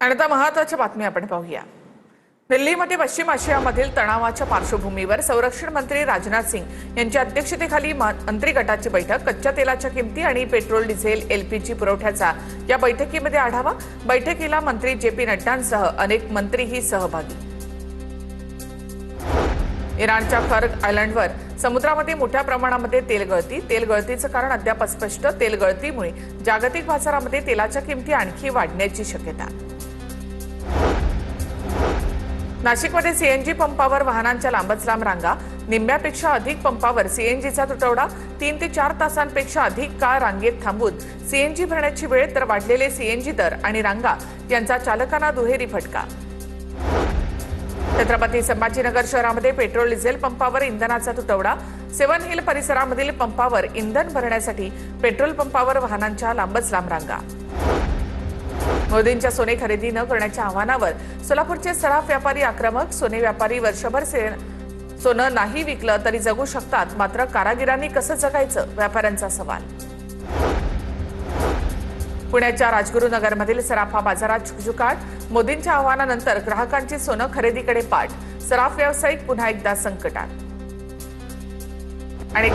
आणि आता महत्त्वाच्या बातमी आपण पाहूया। दिल्लीमध्ये पश्चिम आशियामधील तणावाच्या पार्श्वभूमीवर संरक्षण मंत्री राजनाथ सिंग यांच्या अध्यक्षतेखाली मंत्री गटाची बैठक कच्च्या तेलाच्या किमती आणि पेट्रोल डिझेल एलपीजी पुरवठ्याचा या बैठकीमध्ये आढावा। बैठकीला मंत्री जेपी नड्डांसह अनेक मंत्रीही सहभागी। इराणच्या कर्ग आयलँडवर समुद्रामध्ये मोठ्या प्रमाणामध्ये तेल गळतीचं कारण अद्याप अस्पष्ट। तेल गळतीमुळे जागतिक बाजारामध्ये तेलाच्या किमती आणखी वाढण्याची शक्यता। नाशिकमध्ये सीएनजी पंपावर वाहनांच्या लांबच लांब रांगा। निम्म्यापेक्षा अधिक पंपावर सीएनजीचा तुटवडा। 3 ते 4 तासांपेक्षा अधिक काळ रांगेत थांबून सीएनजी भरण्याची वेळ तर वाढलेले सीएनजी दर आणि रांगा यांचा चालकांना दुहेरी फटका। छत्रपती संभाजीनगर शहरामध्ये पेट्रोल डिझेल पंपावर इंधनाचा तुटवडा। सेवन हिल परिसरामधील पंपावर इंधन भरण्यासाठी पेट्रोल पंपावर वाहनांच्या लांबच लांब रांगा। मोदींच्या सोने खरेदी न करण्याच्या आव्हानावर सोलापूरचे सराफ व्यापारी आक्रमक। सोने व्यापारी वर्षभर सोनं नाही विकलं तरी जगू शकतात, मात्र कारागिरांनी कसं जगायचं, व्यापाऱ्यांचा सवाल। पुण्याच्या राजगुरुनगरमधील सराफा बाजारात शुकशुकाट। मोदींच्या आव्हानानंतर ग्राहकांची सोनं खरेदीकडे पाठ। सराफ व्यावसायिक पुन्हा एकदा संकटात। आणि